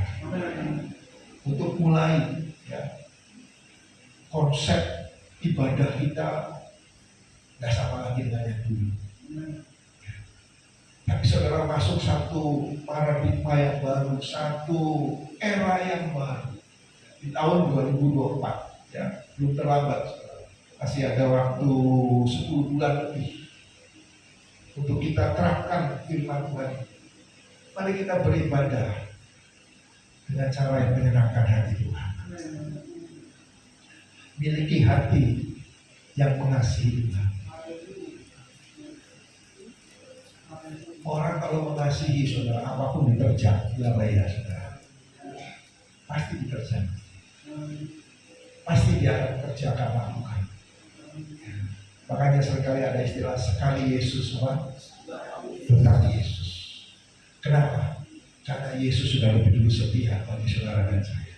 Untuk mulai konsep ibadah kita nggak sama lagi dengan yang dulu. Tapi saudara masuk satu paradigma yang baru, satu era yang baru di tahun 2024, ya belum terlambat, saudara. Masih ada waktu 10 bulan lebih untuk kita terapkan firman Tuhan. Mari kita beribadah dengan cara yang menyenangkan hati Tuhan. Miliki hati yang mengasihi Tuhan. Orang kalau mengasihi saudara, apapun diterjang, ya saudara, pasti diterjang, pasti dia akan kerjakan, lakukan. Makanya seringkali ada istilah sekali Yesus, tetap Yesus. Kenapa? Karena Yesus sudah lebih dulu setia bagi saudara dan saya.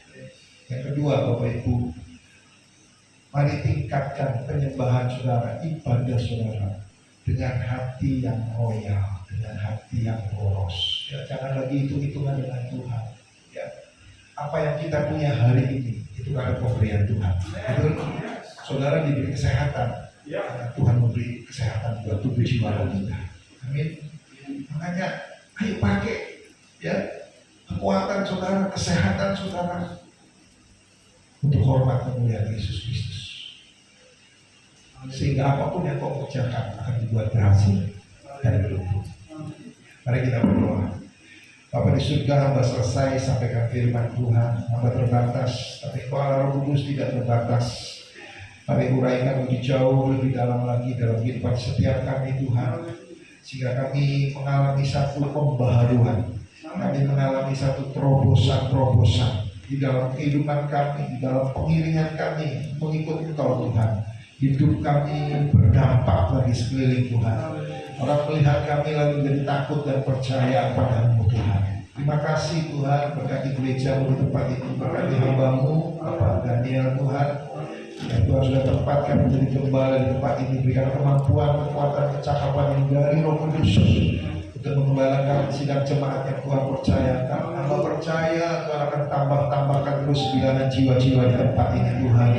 Yang kedua, Bapak Ibu, mari tingkatkan penyembahan saudara, ibadah saudara dengan hati yang royal, dengan hati yang boros. Ya, jangan lagi hitung-hitungan dengan Tuhan. Ya, apa yang kita punya hari ini itu karena pemberian Tuhan. Betul? Saudara diberi kesehatan, karena Tuhan memberi kesehatan buat tubuh jiwa kita. Amin. Makanya, ayo pakai ya kekuatan saudara, kesehatan saudara untuk hormat kemuliaan Yesus Kristus. Sehingga apapun yang kau kerjakan akan dibuat berhasil dan beruntung. Mari kita berdoa. Bapa di surga, hamba selesai sampaikan firman Tuhan. Hamba terbatas, tapi Kau Allah Roh Kudus tidak terbatas. Kami uraikan lebih jauh, lebih dalam lagi dalam kehidupan setiap kami Tuhan, sehingga kami mengalami satu pembaharuan, kami mengalami satu terobosan-terobosan di dalam kehidupan kami, di dalam pengiringan kami mengikut Engkau Tuhan. Hidup kami berdampak bagi sekeliling Tuhan. Orang melihat kami lalu menjadi takut dan percaya padamu Tuhan. Terima kasih Tuhan, berkati gereja-Mu di tempat ini, berkati hamba-Mu Bapak Daniel Tuhan, yang Tuhan sudah tempatkan menjadi gembala di tempat ini. Berikan kemampuan, kekuatan, kecakapan yang dari Roh Kudus untuk mengembalakan sidang jemaat yang Tuhan percayakan. Hamba percaya Tuhan akan tambahkan terus bilangan jiwa-jiwa di tempat ini Tuhan,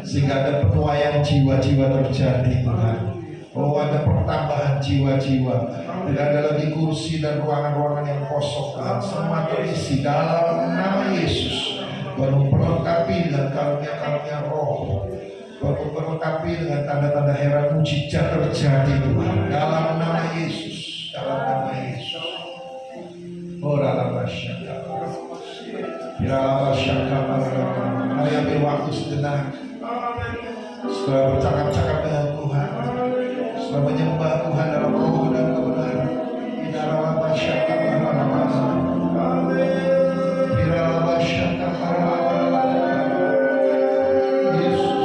sehingga ada penuaian jiwa-jiwa terjadi Tuhan. Oh, ada pertambahan jiwa-jiwa. Tidak ada lagi kursi dan ruangan-ruangan yang kosong Tuhan. Semua terisi dalam nama Yesus. Tuhan memperlengkapi dengan karunia-karunia roh. Tuhan memperlengkapi dengan tanda-tanda heran mujizat terjadi Tuhan. Dalam nama Yesus. Dalam nama Yesus. Oh, dalam masyarakat. Dalam masyarakat. Mari ambil waktu sejenak. Setelah bercakap-cakap dengan Tuhan, setelah menyembah Tuhan dalam roh dan kebenaran, di dalam masyarakat di dalam masyarakat Yesus, dalam masyarakat Yesus.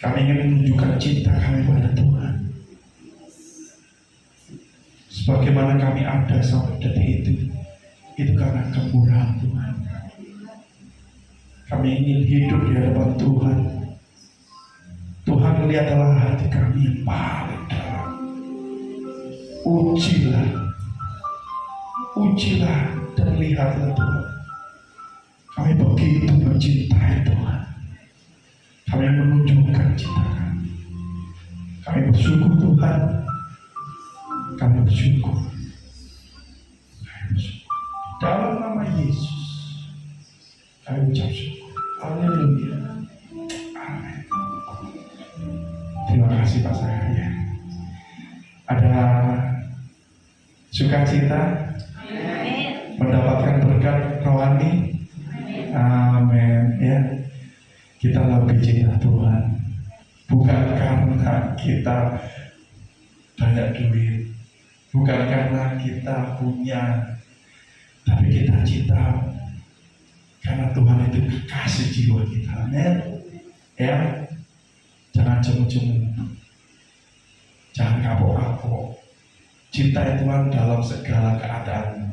Kami ingin menunjukkan cinta kami pada Tuhan. Sebagaimana kami ada sampai detik itu karena kemurahan Tuhan. Kami ingin hidup di hadapan Tuhan. Tuhan lihatlah hati kami yang paling dalam. Ujilah dan lihatlah Tuhan. Kami begitu mencintai Tuhan. Kami menunjukkan cinta kami. Kami bersyukur Tuhan. Kami bersyukur. Dalam nama Yesus kami ucap syukur. Haleluya. Amin. Terima kasih Pak Saharia. Ada sukacita mendapatkan berkat rohani. Amin. Ya, kita lebih cinta Tuhan bukan karena kita banyak duit, bukan karena kita punya, tapi kita cinta karena Tuhan itu kasih jiwa kita. Amin. Ya, jangan cemu-cemu, jangan kapok-kapok. Cintai Tuhan dalam segala keadaan,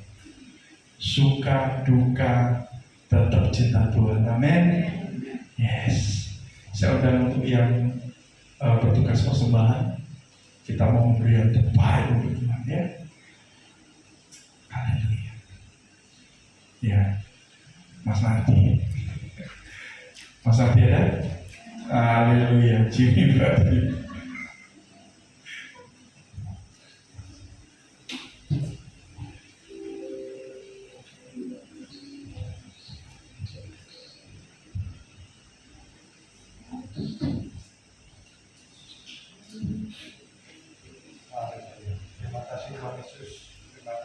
suka duka tetap cinta Tuhan. Amin. Yes. Saya undang untuk yang bertugas persembahan. Kita mau memberi yang terbaik untuk Tuhan, ya. Haleluya. Ya, Mas Nardi. Mas Nardi ada? Haleluya. Jimmy berarti. Terima kasih Tuhan Yesus. Terima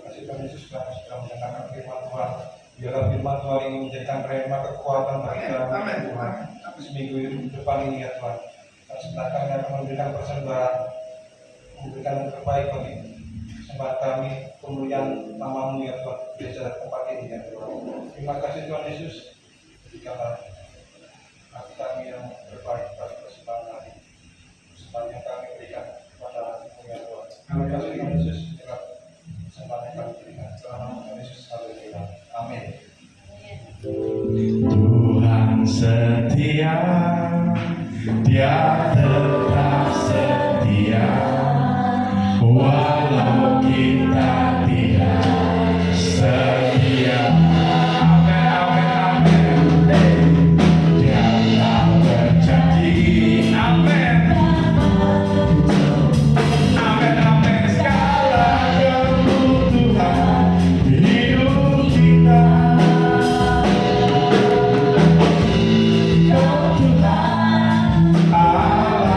kasih Tuhan Yesus sudah mendengarkan firman Tuhan. Biarlah firman Tuhan ini menjadikan rema kekuatan bagi kami Tuhan. Seminggu depan ini ya Tuhan. Dan setelah kami akan memberikan persembahan, memberikan yang terbaik bagi persembahan kami, kemuliaan nama-Mu ya Tuhan di acara tempat ini ya Tuhan. Terima kasih Tuhan Yesus. Jadikanlah hati kami yang terbaik bagi persembahan hari. Persembahan yang kami berikan kepada Mu ya Tuhan. Terima kasih Tuhan Yesus. Persembahan yang kami berikan dalam nama Tuhan Yesus. Haleluya. Amin. Tuhan setia, Dia tetap setia, walau kita tidak setia. Amin, amin, amin. Dia tak berjanji. Amin. Amin, amin. Segala kebutuhan hidup kita. Allah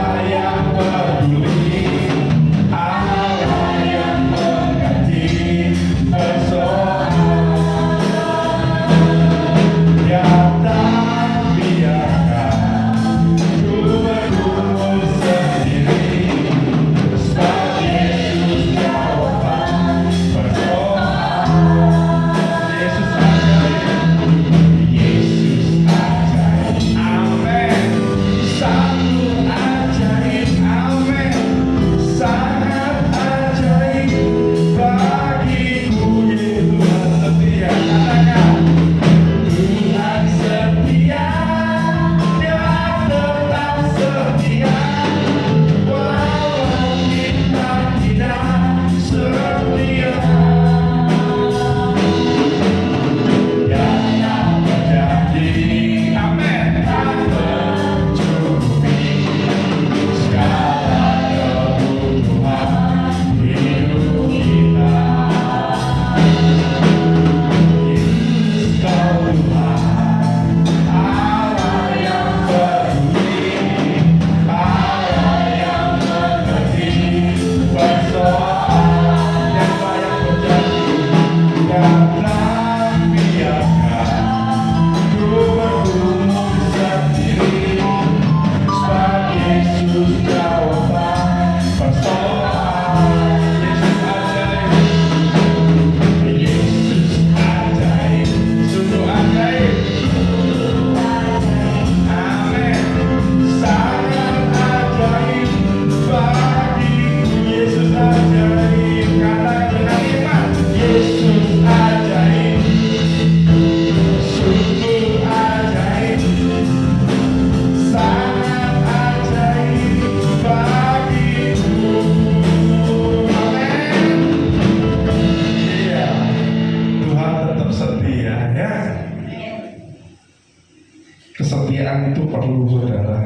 Kebaikan itu perlu, saudara,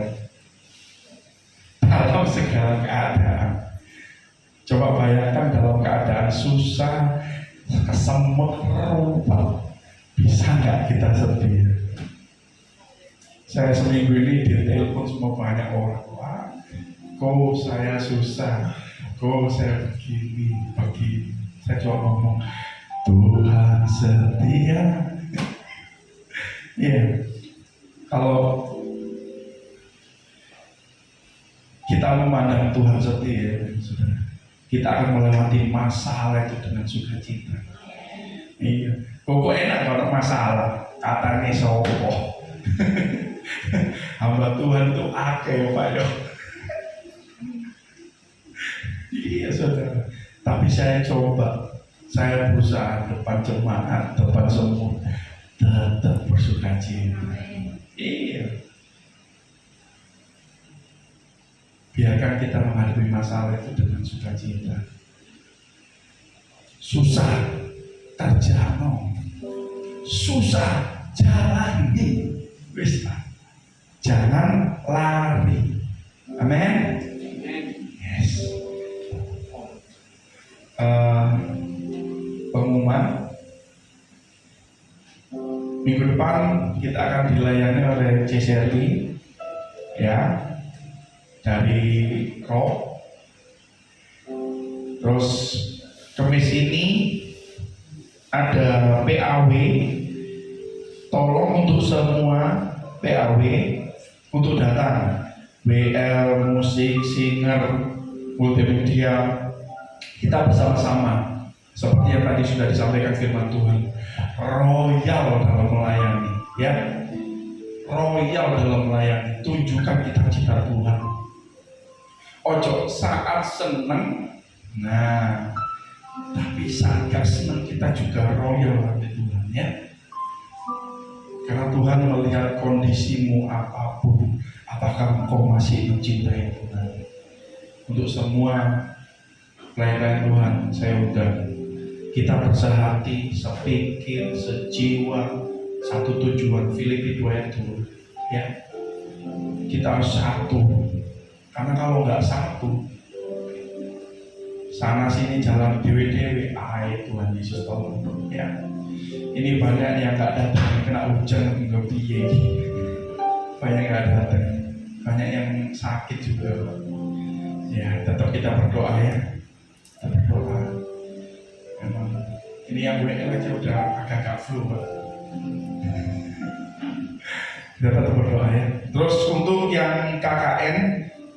dalam segala keadaan. Coba bayangkan dalam keadaan susah, kesemek, rupa, bisa nggak kita setia? Saya seminggu ini ditelepon semua banyak orang. Wah, kok saya susah, kok saya begini. Saya coba ngomong, Tuhan setia. Iya, kalau kita memandang Tuhan setia, saudara, kita akan melewati masalah itu dengan sukacita. Iya, kok enak kalau masalah, katanya sopo. Hamba Tuhan tuh akeh Pak yo. Iya saudara. Tapi saya berusaha depan jemaat, depan semua, tetap bersukacita. Iya. Biarkan kita menghadapi masalah itu dengan sukacita. Susah terjano, susah jalani. Wis, jangan lari. Amin. Yes. Pengumuman minggu depan kita akan dilayani oleh CCRI, ya, dari Rock. Terus Kamis ini ada PAW. Tolong untuk semua PAW untuk datang, WL, musik, singer, multimedia, kita bersama-sama seperti yang tadi sudah disampaikan firman Tuhan, royal dalam melayani, ya, royal dalam melayani. Tunjukkan kita cita Tuhan. Ojo saat senang, nah, tapi saat gak senang kita juga royal hati Tuhan, ya. Karena Tuhan melihat kondisimu apapun, apakah engkau masih mencintai Tuhan. Untuk semua pelayan Tuhan, saya undang kita bersehati, sepikir, sejiwa, satu tujuan. Filipi 2 ayat 2, ya. Kita harus satu. Karena kalau nggak satu, sana sini jalan dewe-dewe, Tuhan Yesus tolong, ya. Ini banyak yang nggak datang, kena hujan nggak piye, banyak yang nggak datang, banyak yang sakit juga. Ya, tetap kita berdoa, ya, tetap berdoa. Memang ini yang WL aja udah agak-agak flu, Pak. Kita tetap berdoa, ya. Terus untuk yang KKN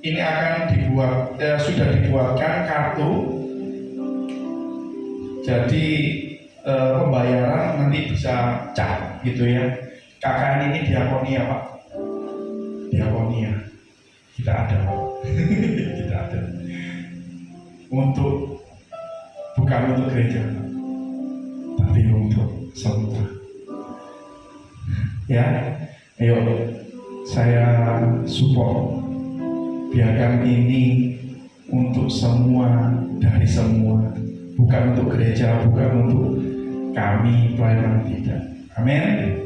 ini akan dibuat, sudah dibuatkan kartu. Jadi pembayaran nanti bisa cap gitu, ya. KKN ini diakonia, Pak. Diakonia. Kita ada, Pak. Kita ada. Bukan untuk gereja, tapi untuk semua. Ya, ayo saya support. Biarkan ini untuk semua, dari semua. Bukan untuk gereja, bukan untuk kami pelayanan, tidak. Amin.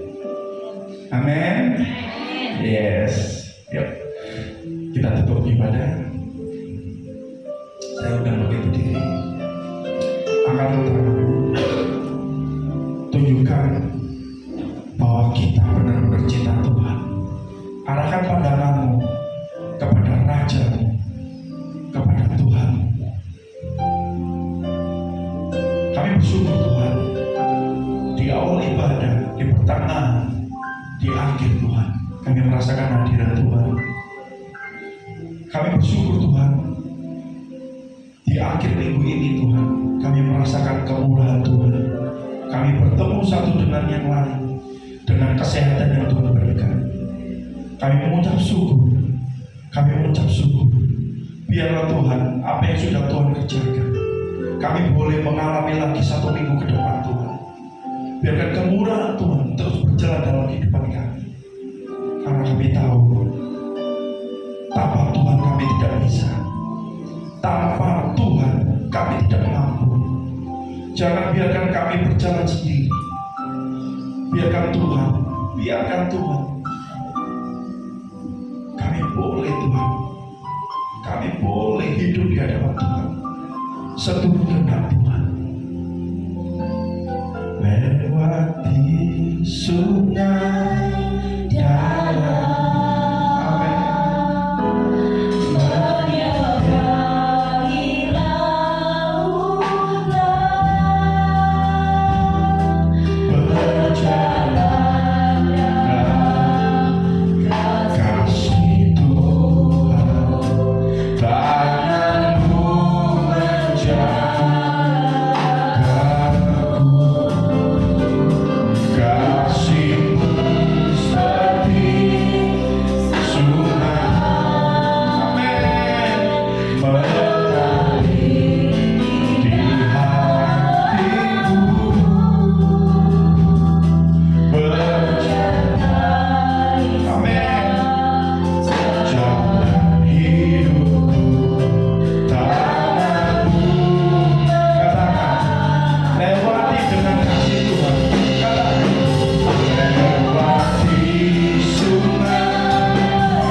Amin. Yes. Yuk, kita tutup ibadah. Saya udah begitu diri. Angkat tanganmu. Tunjukkan bahwa kita benar-benar cinta Tuhan. Arahkan pandanganmu kepada Raja-Mu, kepada Tuhan. Kami bersyukur Tuhan, di awal ibadah, di pertengahan, di akhir Tuhan, kami merasakan hadirat Tuhan. Kami bersyukur Tuhan, di akhir minggu ini Tuhan, kami merasakan kemurahan Tuhan. Kami bertemu satu dengan yang lain, dengan kesehatan yang Tuhan berikan. Kami mengucap syukur, biarlah Tuhan, apa yang sudah Tuhan kerjakan, kami boleh mengalami lagi satu minggu ke depan Tuhan. Biarkan kemurahan Tuhan terus berjalan dalam kehidupan kami. Karena kami tahu, tanpa Tuhan kami tidak bisa. Tanpa Tuhan kami tidak mampu. Jangan biarkan kami berjalan sendiri. Biarkan Tuhan Tuhan, kami boleh hidup di hadapan Tuhan seturut kehendak Tuhan. Lewati sungai darah, amin. Menyeberangi lautan, berjalan Kasih Tuhan, tanganmu menjagaku, kasihmu seperti sungai, amin, mengalir di hatiku, berjalan, amin, jalan hidupku, tanganmu, katakan, lewati dengan kasih Tuhan, katakan, lewati sungai dalam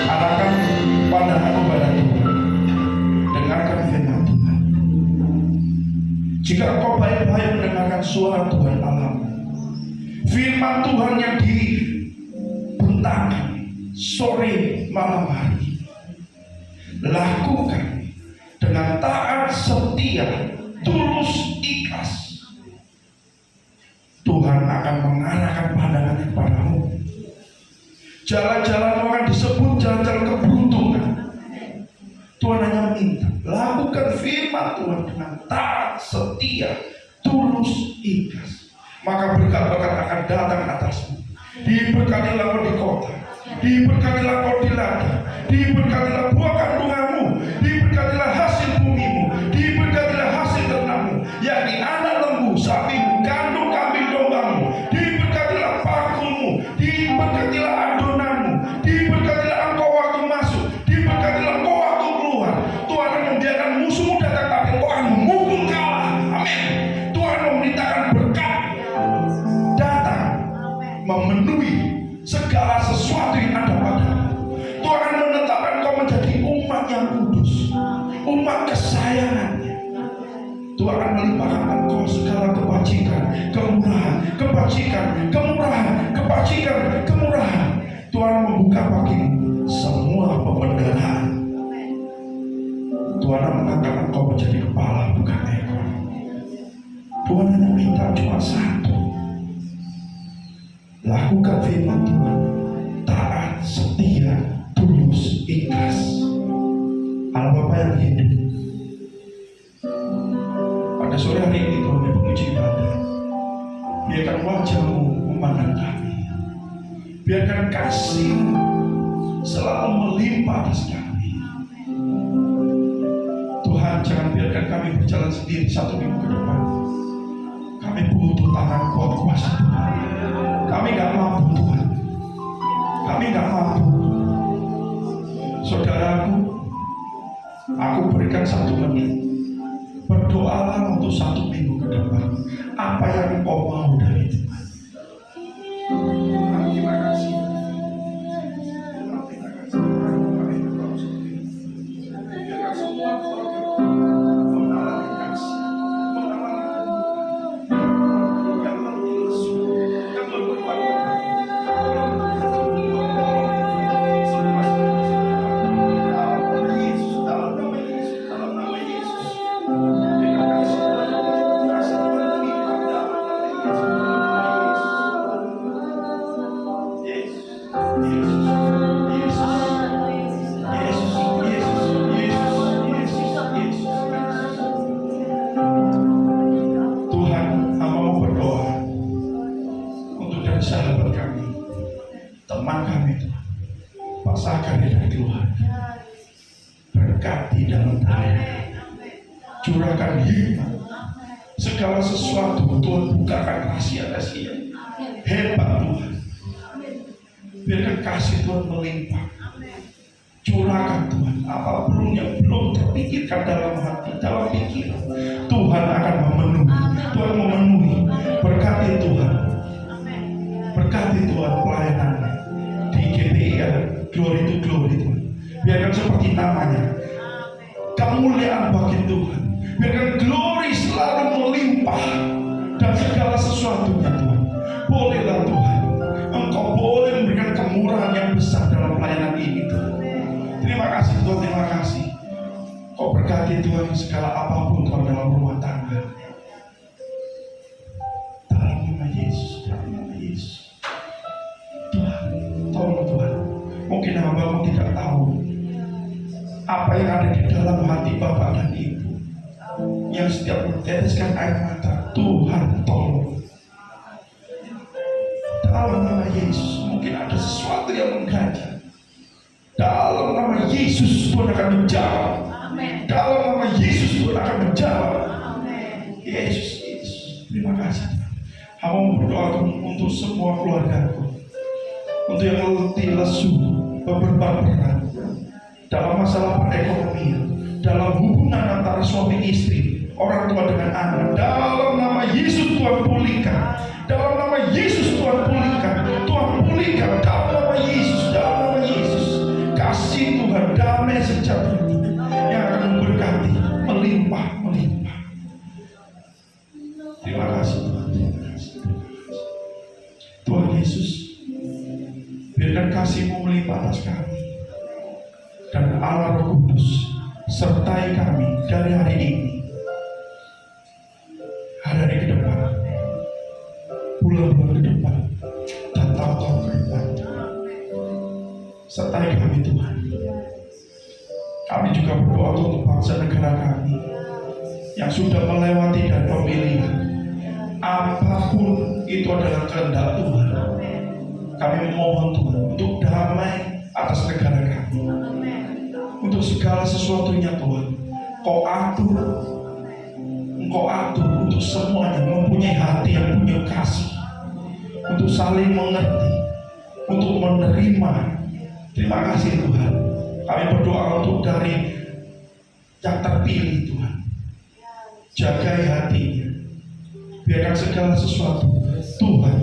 arahkan pandanganmu pada Tuhan, dengarkan firman Tuhan. Jika engkau baik-baik mendengarkan suara Tuhan Allahmu, firman Tuhan yang dibentangkan sore malam hari, lakukan dengan taat, setia, tulus, ikhlas. Tuhan akan mengarahkan pandangannya kepadamu. Jalan-jalanmu akan disebut jalan-jalan keberuntungan. Tuhan hanya minta, lakukan firman Tuhan dengan taat, setia, tulus, ikhlas. Maka berkat-berkat akan datang atasmu. Diberkatilah kau di kota, diberkatilah kau di ladang, diberkatilah buah kandunganmu, diberkatilah hasil bumimu, diberkatilah hasil ternakmu, yakni anak lembu, sapimu, kandung kambing dombamu, diberkatilah pakulmu, diberkatilah adonanmu, diberkatilah engkau waktu masuk, diberkatilah engkau waktu keluar. Tuhan akan membiarkan musuhmu datang, tapi engkau akan memukul kalah. Amin. Tuhan memerintahkan berkat datang memenuhi segala sesuatu yang ada padamu. Tuhan akan menetapkan kau menjadi umat yang kudus, umat kesayangannya. Tuhan akan melimpahkan engkau segala kebajikan, kemurahan, kebajikan, kemurahan, kebajikan, kemurahan. Tuhan membuka bagimu semua pemeliharaan. Tuhan akan mengangkat engkau menjadi kepala, bukan ekor. Tuhan hanya minta cuma satu, lakukan firman Tuhan, taat, setia, tulus, ikhlas. Allah Bapa yang hidup, pada sore hari ini Tuhan yang menguji ibadah, biarkan wajah-Mu memandang kami, biarkan kasih-Mu selalu melimpah atas kami. Tuhan, jangan biarkan kami berjalan sendiri 1 minggu ke depan. Kami butuh tangan kuat kuasa Tuhan. Kami gak mampu Tuhan. Kami gak mampu. Saudaraku, aku berikan 1 menit. Berdoalah untuk 1 minggu ke depan. Apa yang engkau mau dari Tuhan. Terima kasih. Terima kasih. Kami berdoa seperti ini. Biarkan semua keluarga mengalami kasih, mengalami yang lebih lesu, yang lebih kuat. Sahabat kami, teman kami Tuhan, pasangan dari Tuhan, berkati dalam Tuhan, curahkan hikmat, segala sesuatu Tuhan bukakan rahasia-rahasia hebat Tuhan, biarkan kasih Tuhan melimpah, curahkan Tuhan apapun yang belum terpikirkan dalam hati, dalam pikiran, Tuhan akan memenuhi, Tuhan memenuhi, berkati Tuhan. Berkati Tuhan pelayanannya di GPIA, Glory to Glory Tuhan. Biarkan seperti namanya, kemuliaan bagi Tuhan. Biarkan glory selalu melimpah dan segala sesuatunya Tuhan. Bolehlah Tuhan, Engkau boleh memberikan kemurahan yang besar dalam pelayanan ini Tuhan. Terima kasih Tuhan, terima kasih. Kau berkati Tuhan segala apapun Tuhan dalam rumah tangga. Dalam nama Yesus, dalam nama Yesus. Tolong Tuhan, mungkin hamba-Mu tidak tahu apa yang ada di dalam hati Bapak dan Ibu yang setiap meneteskan air mata. Tuhan tolong. Dalam nama Yesus, mungkin ada sesuatu yang mengganjal. Dalam nama Yesus Tuhan akan menjawab. Dalam nama Yesus Tuhan akan menjawab. Yesus, terima kasih. Hamba berdoa untuk semua keluargaku, untuk yang letih lesu, beban berat dalam masalah perekonomian, dalam hubungan antara suami istri, orang tua dengan anak. Dalam nama Yesus Tuhan pulihkan. Dalam nama Yesus Tuhan pulihkan. Tuhan pulihkan. Dalam nama Yesus. Dalam nama Yesus. Kasih Tuhan damai sejahtera yang akan memberkati, melimpah, melimpah. Terima kasih Tuhan. Terima kasih. Tuhan Yesus, biarkan kasih-Mu melimpah atas kami, dan Allah Roh Kudus sertai kami dari hari ini, hari ke depan, bulan-bulan ke depan, dan tahun-tahun ke depan. Sertai kami Tuhan. Kami juga berdoa untuk bangsa negara kami yang sudah melewati dan pemilihan. Apapun itu adalah kehendak Tuhan. Kami memohon Tuhan untuk damai atas negara kami. Untuk segala sesuatunya Tuhan, Engkau atur untuk semuanya mempunyai hati yang punya kasih, untuk saling mengerti, untuk menerima. Terima kasih Tuhan. Kami berdoa untuk dari yang terpilih Tuhan. Jagai hatinya. Biarkan segala sesuatu Tuhan